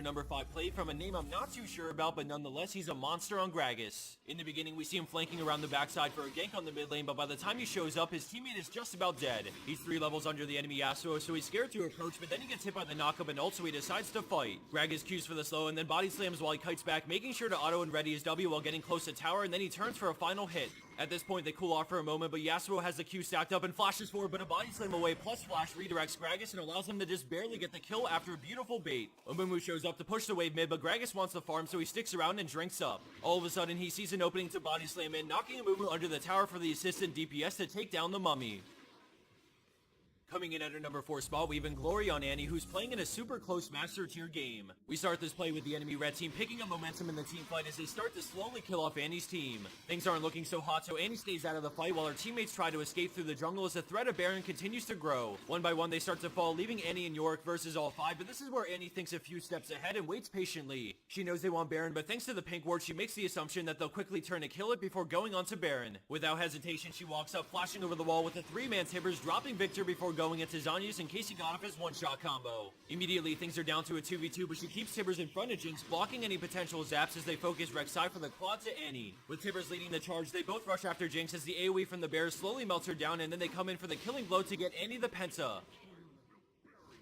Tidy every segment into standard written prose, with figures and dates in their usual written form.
number 5 play from a name I'm not too sure about, but nonetheless he's a monster on Gragas. In the beginning we see him flanking around the backside for a gank on the mid lane, but by the time he shows up his teammate is just about dead. He's 3 levels under the enemy Yasuo, so he's scared to approach, but then he gets hit by the knockup and ult, so he decides to fight. Gragas Qs for the slow and then body slams while he kites back, making sure to auto and ready his W while getting close to tower, and then he turns for a final hit. At this point they cool off for a moment, but Yasuo has the Q stacked up and flashes forward, but a body slam away plus flash redirects Gragas and allows him to just barely get the kill after a beautiful bait. Umumu shows up to push the wave mid, but Gragas wants the farm, so he sticks around and drinks up. All of a sudden he sees an opening to body slam in, knocking Umumu under the tower for the assistant DPS to take down the mummy. Coming in at our number 4 spot, we have Inglory on Annie, who's playing in a super close master tier game. We start this play with the enemy red team picking up momentum in the team fight as they start to slowly kill off Annie's team. Things aren't looking so hot, so Annie stays out of the fight while her teammates try to escape through the jungle as the threat of Baron continues to grow. One by one they start to fall, leaving Annie and Yorick versus all 5, but this is where Annie thinks a few steps ahead and waits patiently. She knows they want Baron, but thanks to the pink ward she makes the assumption that they'll quickly turn to kill it before going on to Baron. Without hesitation she walks up, flashing over the wall with the 3-man Tibbers, dropping Victor before going into Zhonya's in case he got off his one-shot combo. Immediately things are down to a 2v2, but she keeps Tibbers in front of Jinx, blocking any potential zaps as they focus Rek'Sai for the quad to Annie. With Tibbers leading the charge, they both rush after Jinx as the AoE from the bears slowly melts her down, and then they come in for the killing blow to get Annie the Penta.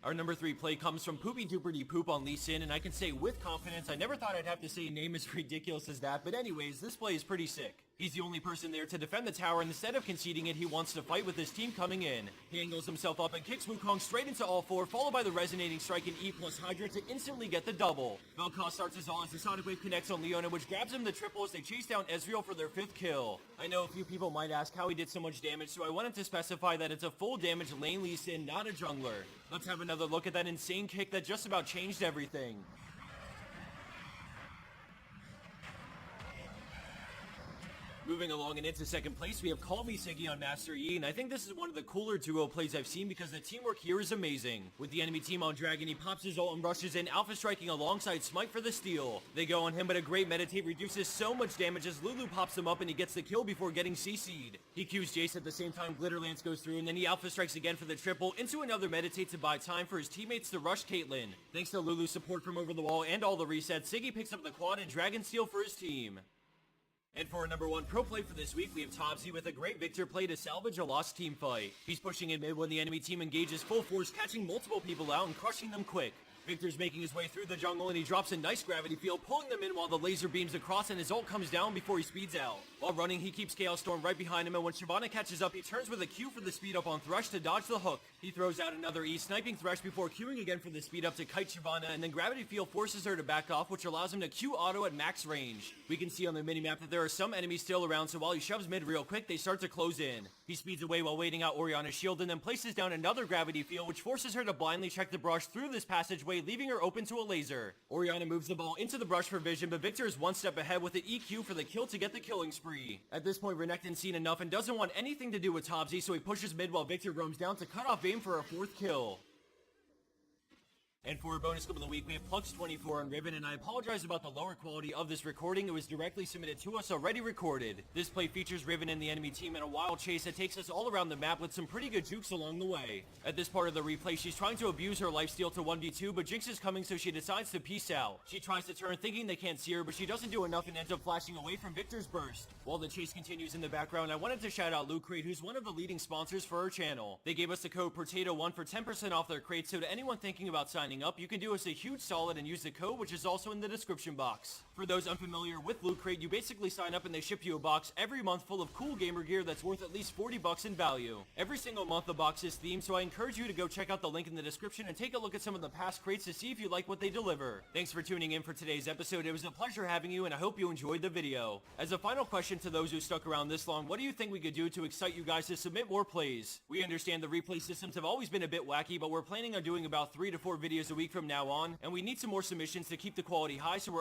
Our number 3 play comes from Poopy Duper Poop on Lee Sin, and I can say with confidence, I never thought I'd have to say a name as ridiculous as that, but anyways, this play is pretty sick. He's the only person there to defend the tower, and instead of conceding it, he wants to fight with his team coming in. He angles himself up and kicks Wukong straight into all 4, followed by the resonating strike in E plus Hydra to instantly get the double. Vel'Koz starts his all as the Sonic Wave connects on Leona, which grabs him the triple as they chase down Ezreal for their 5th kill. I know a few people might ask how he did so much damage, so I wanted to specify that it's a full damage lane Lee Sin, not a jungler. Let's have another look at that insane kick that just about changed everything. Moving along and into second place, we have Call Me Siggy on Master Yi, and I think this is one of the cooler duo plays I've seen because the teamwork here is amazing. With the enemy team on Dragon, he pops his ult and rushes in, alpha striking alongside Smite for the steal. They go on him, but a great meditate reduces so much damage as Lulu pops him up and he gets the kill before getting CC'd. He Qs Jace at the same time Glitterlance goes through, and then he alpha strikes again for the triple, into another meditate to buy time for his teammates to rush Caitlyn. Thanks to Lulu's support from over the wall and all the resets, Siggy picks up the quad and Dragon Steal for his team. And for our number 1 pro play for this week, we have Topsy with a great Victor play to salvage a lost team fight. He's pushing in mid when the enemy team engages full force, catching multiple people out and crushing them quick. Victor's making his way through the jungle and he drops a nice gravity field, pulling them in while the laser beams across and his ult comes down before he speeds out. While running, he keeps Chaos Storm right behind him, and when Shyvana catches up, he turns with a Q for the speed up on Thresh to dodge the hook. He throws out another E, sniping Thresh before Qing again for the speed up to kite Shyvana, and then gravity field forces her to back off, which allows him to Q auto at max range. We can see on the minimap that there are some enemies still around, so while he shoves mid real quick, they start to close in. He speeds away while waiting out Orianna's shield, and then places down another gravity field, which forces her to blindly check the brush through this passageway, leaving her open to a laser. Orianna moves the ball into the brush for vision, but Victor is one step ahead with an EQ for the kill to get the killing spree. At this point, Renekton's seen enough and doesn't want anything to do with Topsy, so he pushes mid while Victor roams down to cut off Vayne for a 4th kill. And for our bonus clip of the week, we have Plux24 on Riven, and I apologize about the lower quality of this recording. It was directly submitted to us, already recorded. This play features Riven and the enemy team in a wild chase that takes us all around the map with some pretty good jukes along the way. At this part of the replay, she's trying to abuse her lifesteal to 1v2, but Jinx is coming, so she decides to peace out. She tries to turn thinking they can't see her, but she doesn't do enough and ends up flashing away from Victor's burst. While the chase continues in the background, I wanted to shout out Loot Crate, who's one of the leading sponsors for our channel. They gave us the code POTATO1 for 10% off their crates, so to anyone thinking about signing up, you can do us a huge solid and use the code, which is also in the description box. For those unfamiliar with Loot Crate, you basically sign up and they ship you a box every month full of cool gamer gear that's worth at least $40 in value. Every single month the box is themed, so I encourage you to go check out the link in the description and take a look at some of the past crates to see if you like what they deliver. Thanks for tuning in for today's episode. It was a pleasure having you, and I hope you enjoyed the video. As a final question to those who stuck around this long, what do you think we could do to excite you guys to submit more plays? We understand the replay systems have always been a bit wacky, but we're planning on doing about 3 to 4 videos a week from now on, and we need some more submissions to keep the quality high, so we're